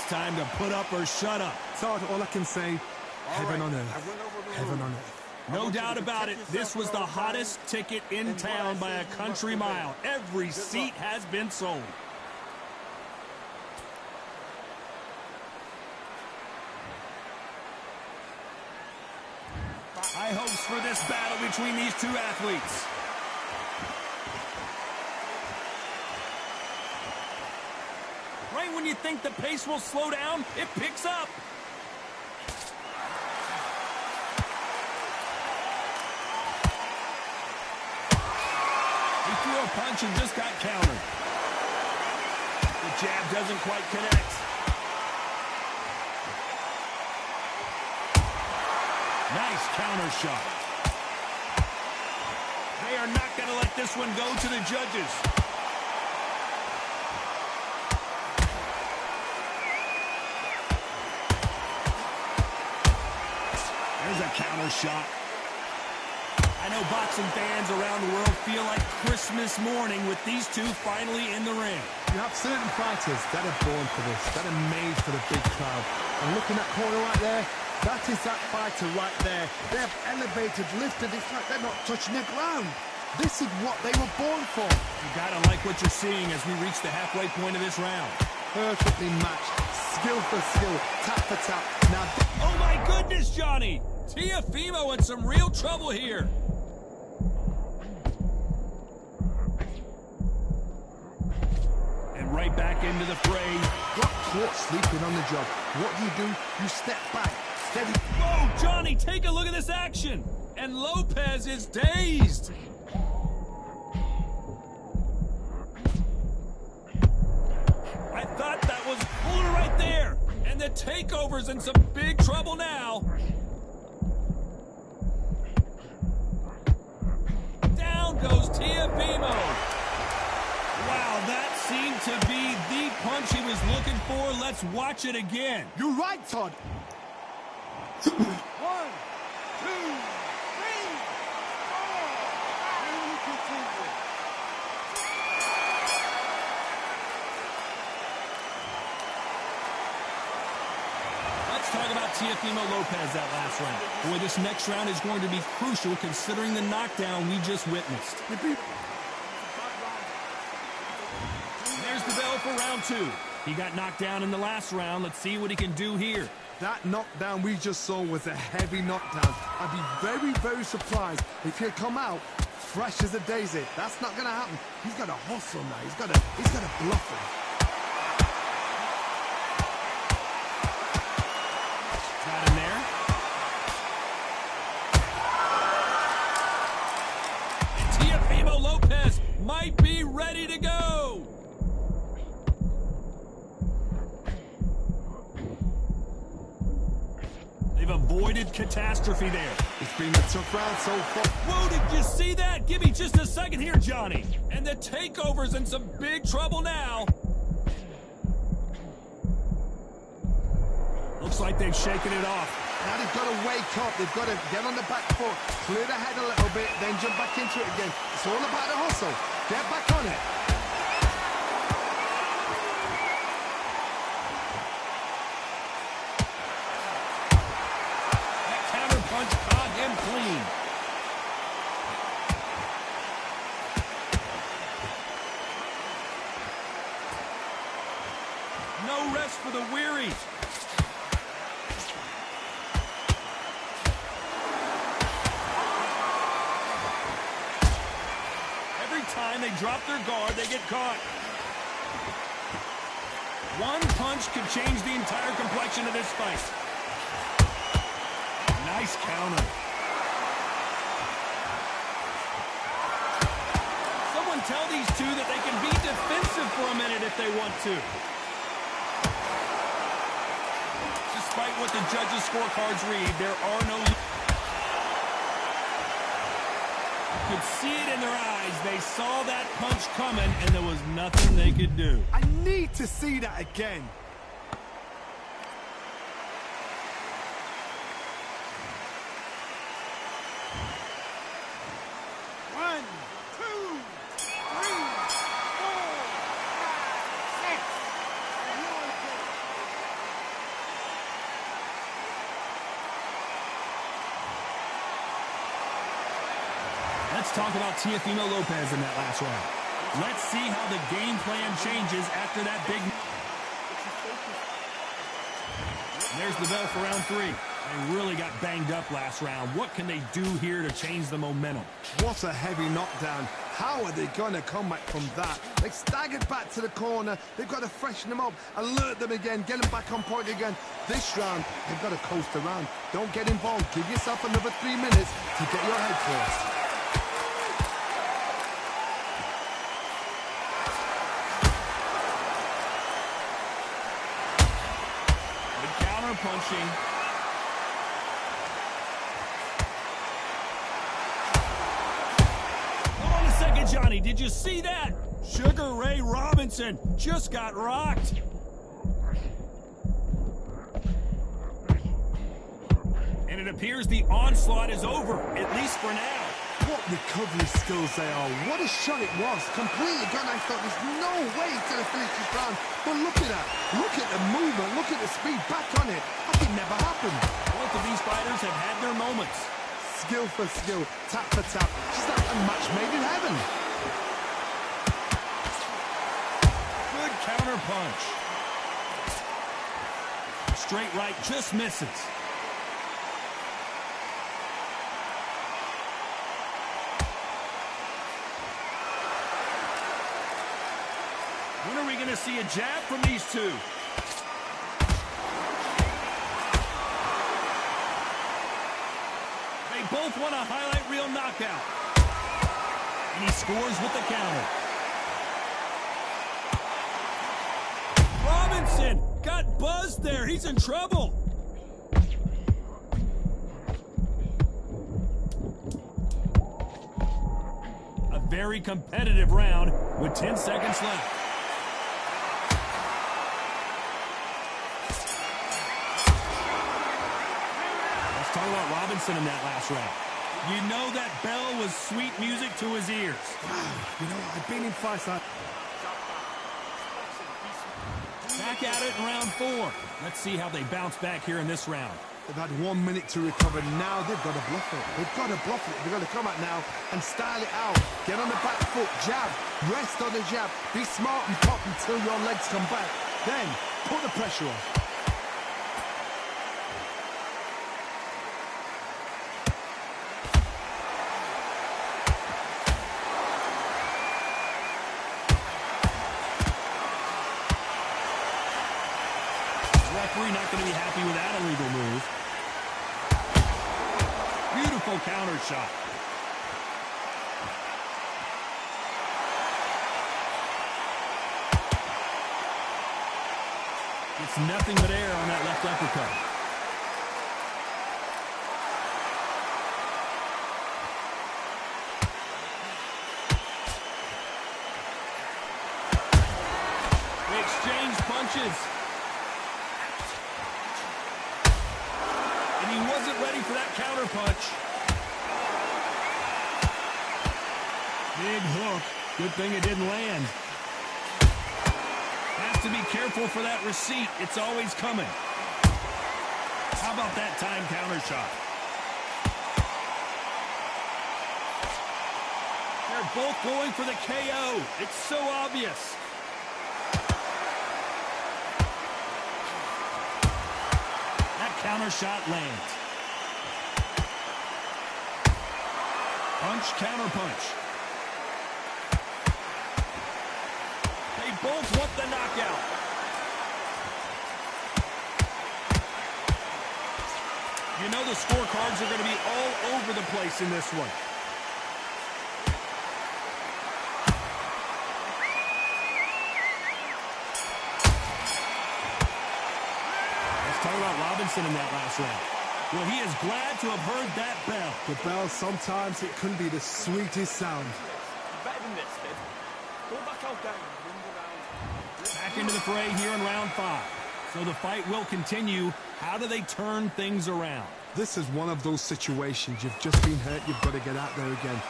time to put up or shut up. Todd, all I can say, heaven on earth. Heaven on earth. No doubt about it, this was the hottest ticket in town by a country mile. Every seat has been sold. High hopes for this battle between these two athletes. Right when you think the pace will slow down, it picks up. He threw a punch and just got countered. The jab doesn't quite connect. Nice counter shot. They are not going to let this one go to the judges. There's a counter shot. I know boxing fans around the world feel like Christmas morning with these two finally in the ring. You have certain fighters that are born for this, that are made for the big crowd. And look in that corner right there, that is that fighter right there. They have elevated, lifted, it's like they're not touching the ground. This is what they were born for. You gotta like what you're seeing as we reach the halfway point of this round. Perfectly matched, skill for skill, tap for tap. Now, oh my goodness, Johnny! Teofimo in some real trouble here. And right back into the fray. Got caught sleeping on the job. What do? You step back. Steady. Whoa, Johnny, take a look at this action. And Lopez is dazed. I thought that was pulled right there. And the takeover's in some big trouble now. Down goes Teofimo. Wow, that seemed to be the punch he was looking for. Let's watch it again. You're right, Todd. 1, 2, 3, 4. And continue. Let's talk about Teofimo Lopez that last round. Boy, this next round is going to be crucial considering the knockdown we just witnessed. There's the bell for round 2. He got knocked down in the last round. Let's see what he can do here. That knockdown we just saw was a heavy knockdown. I'd be very, very surprised if he'd come out fresh as a daisy. That's not going to happen. He's got to hustle now. He's got to bluff him. Got him there. And Teofimo Lopez might be ready to go. They've avoided catastrophe there. It's been a tough round so far. Whoa, did you see that? Give me just a second here, Johnny. And the takeover's in some big trouble now. Looks like they've shaken it off. Now they've got to wake up. They've got to get on the back foot, clear the head a little bit, then jump back into it again. It's all about the hustle. Get back on it. That counter punch caught him clean. No rest for the weary. Time they drop their guard, they get caught. One punch could change the entire complexion of this fight. Nice counter. Someone tell these two that they can be defensive for a minute if they want to. Despite what the judges' scorecards read, there are no... Could see it in their eyes. They saw that punch coming, and there was nothing they could do. I need to see that again. One, two, three, 4, 5, 6. Let's talk about Teofimo Lopez in that last round. Let's see how the game plan changes after that big... And there's the bell for round 3. They really got banged up last round. What can they do here to change the momentum? What a heavy knockdown. How are they going to come back from that? They staggered back to the corner. They've got to freshen them up, alert them again, get them back on point again. This round, they've got to coast around. Don't get involved. Give yourself another 3 minutes to get your head clear. Punching. Hold on a second, Johnny. Did you see that? Sugar Ray Robinson just got rocked. And it appears the onslaught is over, at least for now. What recovery skills they are. What a shot it was. Completely gone. I thought there's no way he's going to finish this round. But look at that. Look at the movement. Look at the speed. Back on it. Like it never happened. Both of these fighters have had their moments. Skill for skill. Tap for tap. Just like a match made in heaven. Good counter punch. Straight right just misses. When are we going to see a jab from these two? They both want a highlight reel knockout. And he scores with the counter. Robinson got buzzed there. He's in trouble. A very competitive round with 10 seconds left. Talk about Robinson in that last round. You know that bell was sweet music to his ears. You know, I've been in fights like... Back at it in round 4. Let's see how they bounce back here in this round. They've had 1 minute to recover. Now they've got to bluff it. They've got to bluff it. They've got to come out now and style it out. Get on the back foot, jab, rest on the jab. Be smart and pop until your legs come back. Then put the pressure on. Referee not going to be happy with that illegal move. Beautiful counter shot. It's nothing but air on that left uppercut. They exchange punches. And he wasn't ready for that counter punch. Big hook. Good thing it didn't land. Has to be careful for that receipt. It's always coming. How about that time counter shot? They're both going for the KO. It's so obvious. Counter shot lands. Punch, counter punch. They both want the knockout. You know the scorecards are going to be all over the place in this one. Talk about Robinson in that last round. Well, he is glad to have heard that bell. The bell, sometimes it can be the sweetest sound. Better than this, kid. Go back out there and run around. Back into the fray here in round 5. So the fight will continue. How do they turn things around? This is one of those situations. You've just been hurt. You've got to get out there again.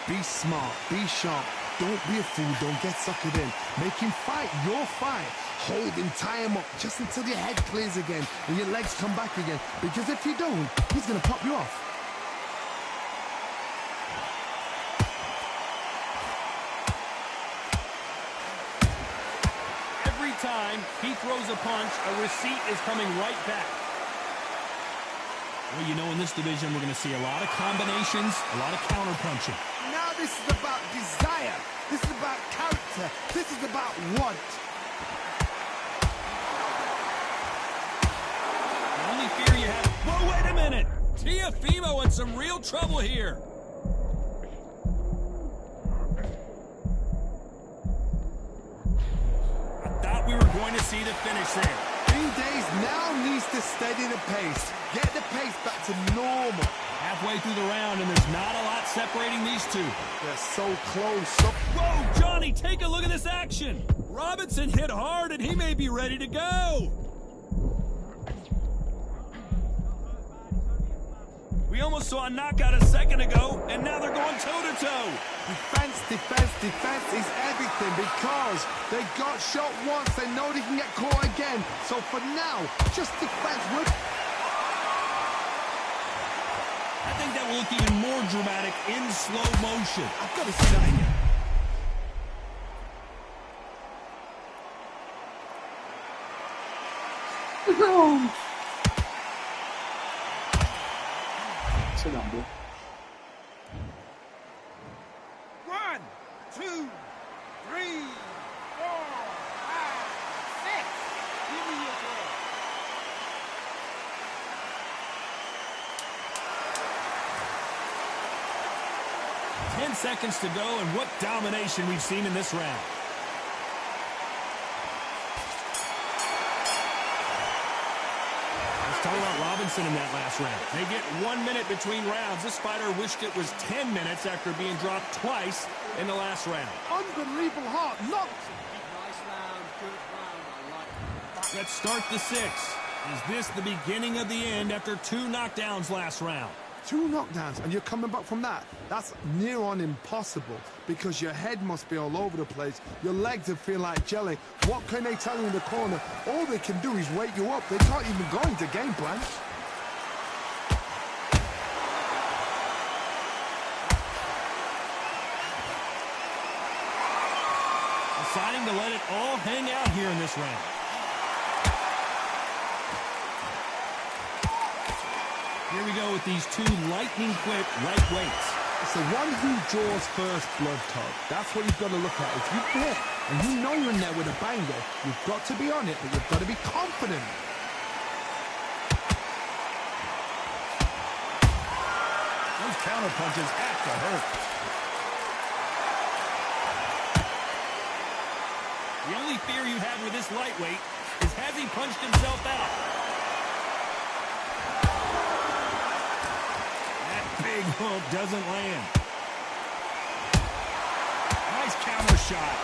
Be smart. Be sharp. Don't be a fool. Don't get suckered in. Make him fight your fight. Hold him, tie him up, just until your head clears again and your legs come back again. Because if you don't, he's going to pop you off. time he throws a punch, a receipt is coming right back. Well, you know, in this division, we're going to see a lot of combinations, a lot of counter-punching. Now this is about desire. This is about character. This is about want. The only fear you have... Whoa, wait a minute! Teofimo in some real trouble here. I thought we were going to see the finish there. Days now needs to steady the pace. Get the pace back to normal. Halfway through the round, and there's not a lot separating these two. They're so close. Whoa, Johnny, take a look at this action. Robinson hit hard, and he may be ready to go. We almost saw a knockout a second ago, and now they're going toe-to-toe. Defense, defense, defense is everything because they got shot once. They know they can get caught again. So for now, just defense. I think that will look even more dramatic in slow motion. I've got to say. Sit down, bro. 1, 2, 3, 4, 5, 6. Give me your ball. 10 seconds to go, and what domination we've seen in this round. Let's talk about Robinson in that last round. They get 1 minute between rounds. This fighter wished it was 10 minutes after being dropped twice in the last round. Unbelievable heart. Knocked. Nice round, good round. I like it. Let's start the 6. Is this the beginning of the end after 2 knockdowns last round? 2 knockdowns, and you're coming back from that. That's near on impossible because your head must be all over the place. Your legs will feel like jelly. What can they tell you in the corner? All they can do is wake you up. They can't even go into game plan. Deciding to let it all hang out here in this round. Here we go with these 2 lightning-quick lightweights. It's the one who draws first blood, Todd. That's what you've got to look at. If you're there and you know you're in there with a banger, you've got to be on it, but you've got to be confident. Those counter punches have to hurt. The only fear you have with this lightweight is has he punched himself out? Big hook doesn't land. Nice counter shot.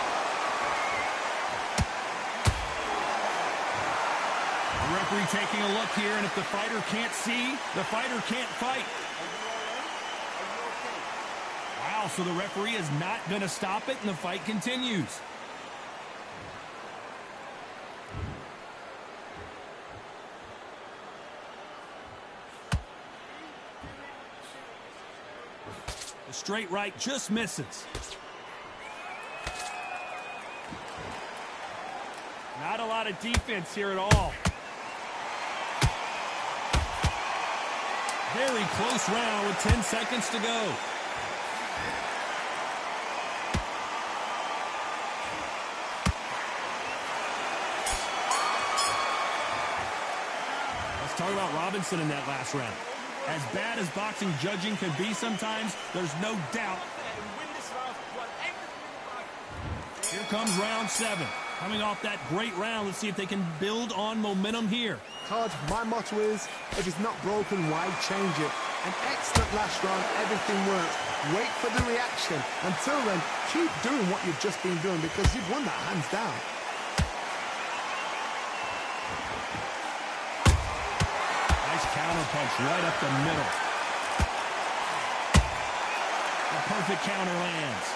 The referee taking a look here, and if the fighter can't see, the fighter can't fight. Wow, so the referee is not going to stop it, and the fight continues. Straight right just misses. Not a lot of defense here at all. Very close round with 10 seconds to go. Let's talk about Robinson in that last round. As bad as boxing judging can be sometimes, there's no doubt. Here comes round 7. Coming off that great round, let's see if they can build on momentum here. Todd, my motto is, if it's not broken, why change it? An excellent last round, everything works. Wait for the reaction. Until then, keep doing what you've just been doing because you've won that hands down. Counter punch right up the middle. The perfect counter lands.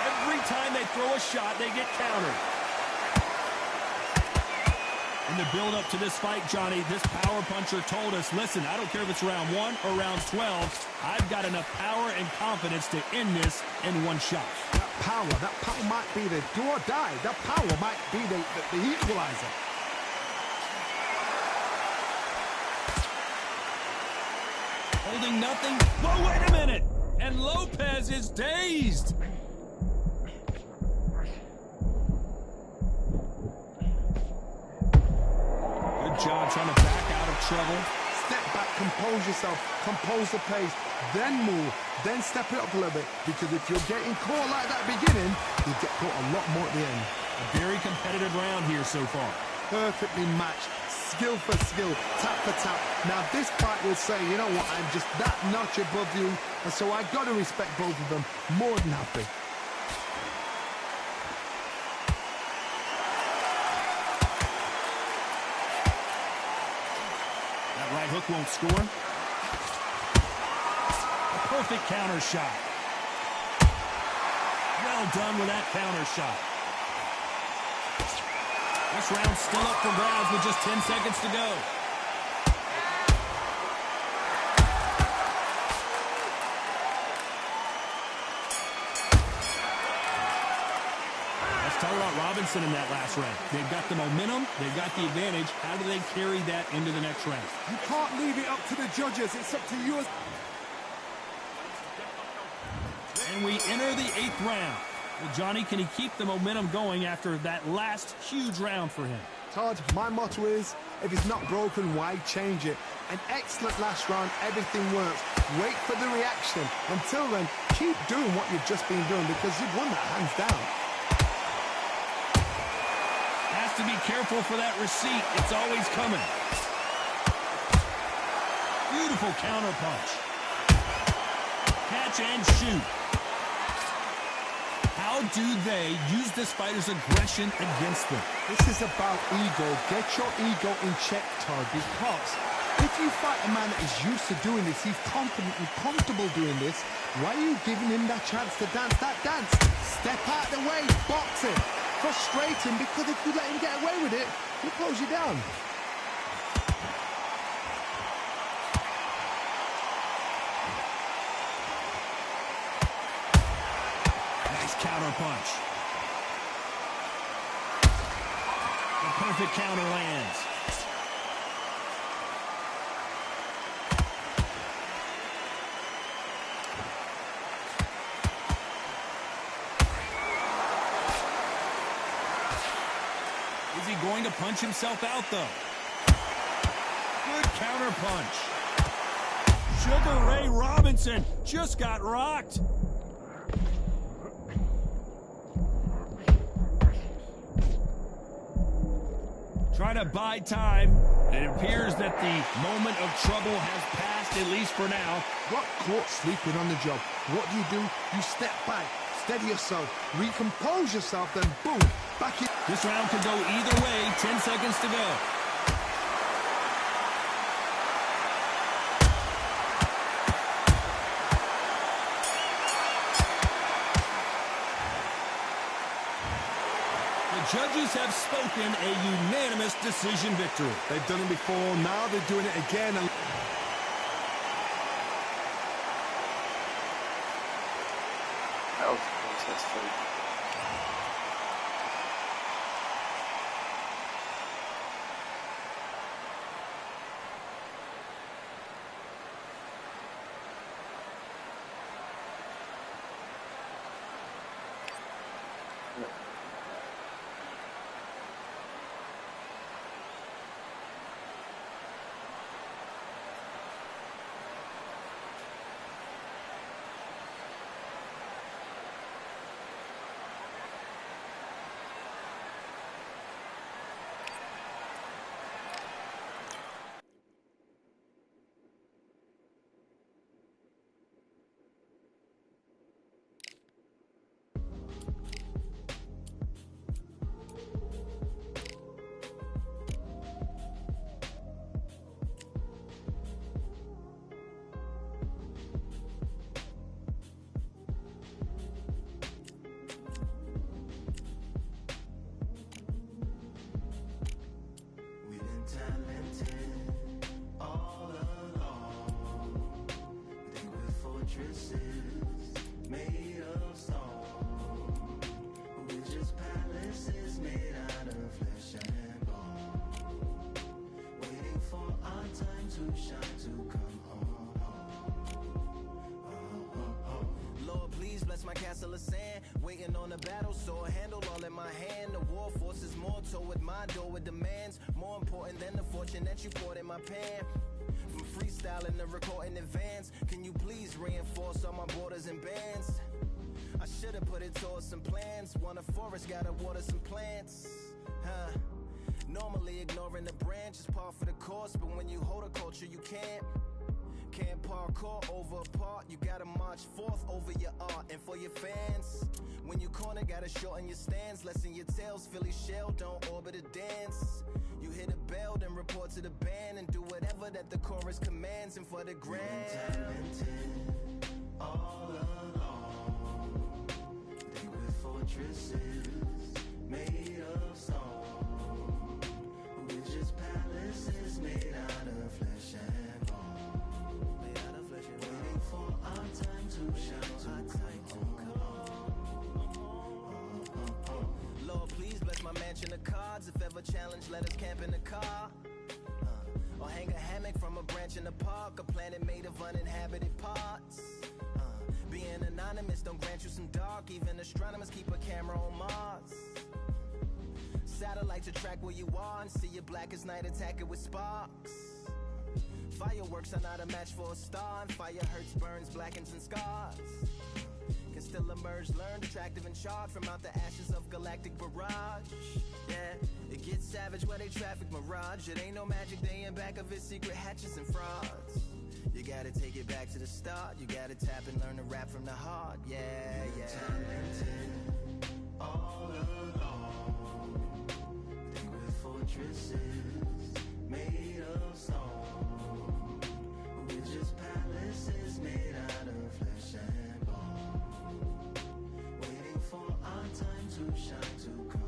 Every time they throw a shot, they get countered. In the build-up to this fight, Johnny, this power puncher told us, listen, I don't care if it's round 1 or round 12, I've got enough power and confidence to end this in one shot. power might be the do or die. That power might be the equalizer. Holding nothing. Whoa, wait a minute! And Lopez is dazed. Good job trying to back out of trouble. Step back, compose yourself, compose the pace, then move, then step it up a little bit. Because if you're getting caught like that beginning, you get caught a lot more at the end. A very competitive round here so far. Perfectly matched, skill for skill, tap for tap. Now this fight will say, you know what, I'm just that notch above you, and so I got to respect both of them more than happy. That right hook won't score. A perfect counter shot. Well done with that counter shot. This round's still up for grabs with just 10 seconds to go. Let's talk about Robinson in that last round. They've got the momentum, they've got the advantage. How do they carry that into the next round? You can't leave it up to the judges. It's up to you. And we enter the 8th round. Well, Johnny, can he keep the momentum going after that last huge round for him? Todd, my motto is, if it's not broken, why change it? An excellent last round, everything works. Wait for the reaction. Until then, keep doing what you've just been doing because you've won that hands down. Has to be careful for that receipt. It's always coming. Beautiful counter punch. Catch and shoot. How do they use this fighter's aggression against them? This is about ego. Get your ego in check, Todd, because if you fight a man that is used to doing this, he's confident and comfortable doing this, why are you giving him that chance to dance that dance? Step out the way, box him, frustrate him, because if you let him get away with it, he'll close you down. Counter punch. The perfect counter lands. Is he going to punch himself out, though? Good counter punch. Sugar Ray Robinson just got rocked. Trying to buy time. It appears that the moment of trouble has passed, at least for now. Got caught sleeping on the job. What do? You step back, steady yourself, recompose yourself, then boom, back in. This round could go either way. 10 seconds to go. Judges have spoken a unanimous decision victory. They've done it before, now they're doing it again. That was successful. to shine, to come home. Lord, please bless my castle of sand. Waiting on the battle, sword handle all in my hand. The war forces more toward my door with demands. More important than the fortune that you poured in my pan. From freestyling to recording advance, can you please reinforce all my borders and bands? I should've put it towards some plans. Want a forest, gotta water some plants. Normally ignoring the branch is par for the course, but when you hold a culture, you can't parkour over a part. You gotta march forth over your art. And for your fans, when you corner, gotta shorten your stance. Lessen your tails, Philly shell, don't orbit a dance. You hit a bell, then report to the band and do whatever that the chorus commands. And for the grand, talented all along. Think with fortresses made of stone. We're just palaces made out of flesh and bone. Waiting for our time to shine, to come. Lord, please bless my mansion of cards. If ever challenged, let us camp in the car. Or hang a hammock from a branch in the park. A planet made of uninhabited parts. Being anonymous don't grant you some dark. Even astronomers keep a camera on Mars. Satellite to track where you are and see you black as night, attack it with sparks. Fireworks are not a match for a star, and fire hurts, burns, blackens, and scars. Can still emerge, learned, attractive, and charred from out the ashes of galactic barrage. Yeah, it gets savage where they traffic mirage. It ain't no magic day in back of it, secret hatches and frauds. You gotta take it back to the start. You gotta tap and learn to rap from the heart. Yeah, yeah. Talented all along. Think with fortresses made of stone. We're just palaces made out of flesh and bone. Waiting for our time to shine, to come.